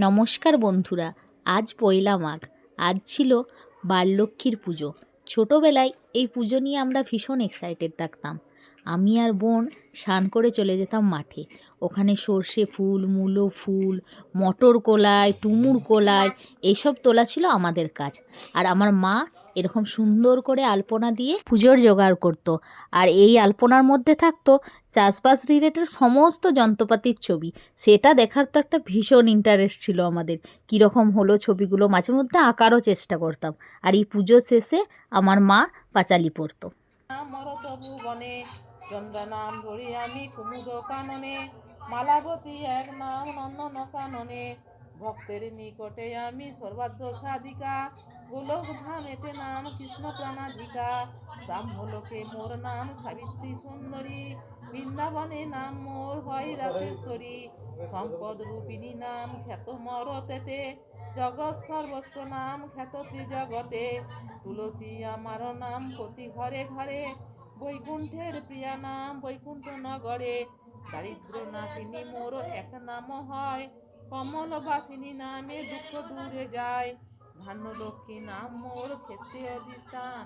নমস্কার বন্ধুরা, আজ পয়লা মাঘ। আজ ছিল বাললক্ষ্মীর পুজো। ছোটোবেলায় এই পুজো নিয়ে আমরা ভীষণ এক্সাইটেড থাকতাম। আমি আর বোন স্নান করে চলে যেতাম মাঠে। ওখানে সর্ষে ফুল, মূলো ফুল, মটর কলাই, টুমুর কলাই এইসব তোলা ছিল আমাদের কাজ। আর আমার মা এরকম সুন্দর করে আলপনা দিয়ে পুজোর জোগাড় করতো। আর এই আলপনার মধ্যে থাকতো চাষবাস রিলেটেড সমস্ত যন্ত্রপাতির ছবি। সেটা দেখার তো একটা ভীষণ ইন্টারেস্ট ছিল আমাদের। কীরকম হলো ছবিগুলো, মাঝে মধ্যে আঁকারও চেষ্টা করতাম। আর এই পুজো শেষে আমার মা পাঁচালি পড়তো। মরতবু বনে চন্দ্র নাম ধরি আমি কুমুদ কাননে, মালাবতী এক নাম নন্দন কাননে, ভক্তের নিকটে আমি সর্বাধ্য সাধিকা, গোলক ধামেতে নাম কৃষ্ণ প্রাণাধিকা, ব্রাহ্মলোকে মোর নাম সাবিত্রী সুন্দরী, বৃন্দাবনে নাম মোর হয় রাসেশ্বরী, সম্পদ রূপিণী নাম খ্যাত মরতেতে, জগৎ সর্বস্ব নাম খ্যাত ত্রিজগতে, তুলসী আমার নাম প্রতি ঘরে ঘরে, বৈকুণ্ঠের প্রিয়া নাম বৈকুণ্ঠ নগরে, দারিদ্র নাশিনী মোর এক নাম হয়, কমলবাসিনী নামে দুঃখ দূরে যায়, ধান্যলক্ষ্মী নাম মোর ক্ষেত্রে অধিষ্ঠান।